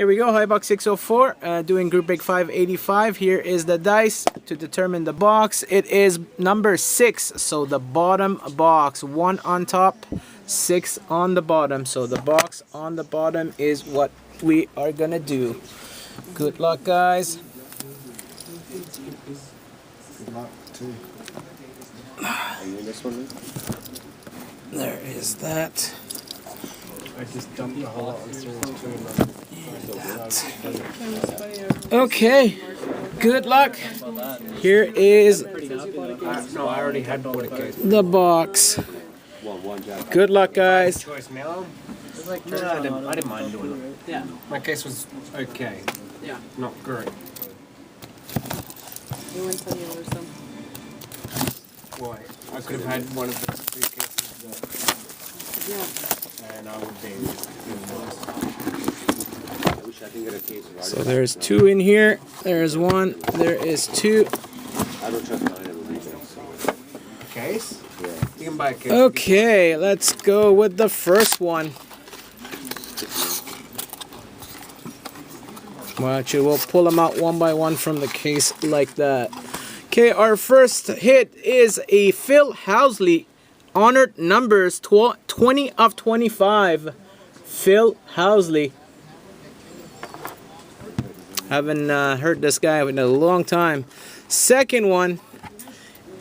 Here we go, HOBBYBOX604, doing group break 585. Here is the dice to determine the box. It is number 6, so the bottom box. 1 on top, 6 on the bottom. So the box on the bottom is what we are gonna do. Good luck, guys. Good luck too. This one? There is that. I just dumped the whole lot of cereal too. Okay, good luck. Here is No, I already had one case. the box. Good luck, guys. Choice mellow? I didn't mind doing it. Yeah. My case was okay. Yeah. Not great. You win some, you lose some. Why? I could have had one of those 2 cases Yeah. and I would be So there's 2 in here. There's 1. There is 2. I don't trust mine in retail. a case? Yeah. You can buy a case. Okay, let's go with the first one. Watch it. We'll pull them out one by one from the case like that. Okay, our first hit is a Phil Housley honored numbers 20 of 25. Phil Housley. Haven't heard this guy in a long time. Second one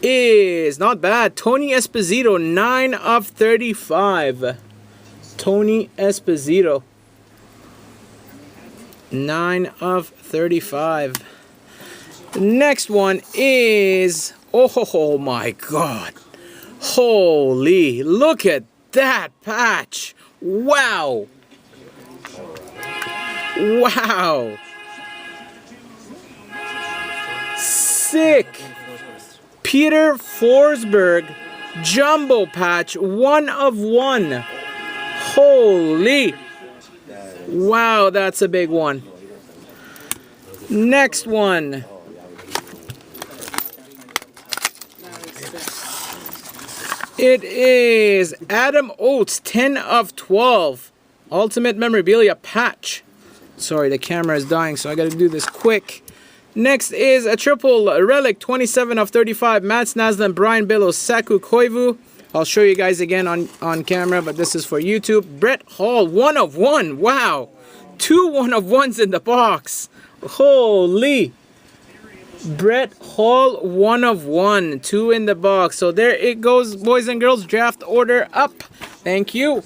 is not bad. Tony Esposito, 9 of 35. Tony Esposito, 9 of 35. The next one is, oh my God. Holy, look at that patch. Wow. Wow. Sick. Peter Forsberg jumbo patch, 1 of 1. Holy. Wow, that's a big one. Next one. It is Adam Oates, 10 of 12. Ultimate Memorabilia patch. Sorry, the camera is dying, so I gotta do this quick. Next is a triple relic, 27 of 35. Mats Naslund, Brian Billows, Saku Koivu. I'll show you guys again on camera, but this is for YouTube. Brett Hall, 1 of 1. Wow. 2 1 of 1s in the box. Holy. Brett Hall, 1 of 1. 2 in the box. So there it goes, boys and girls. Draft order up. Thank you.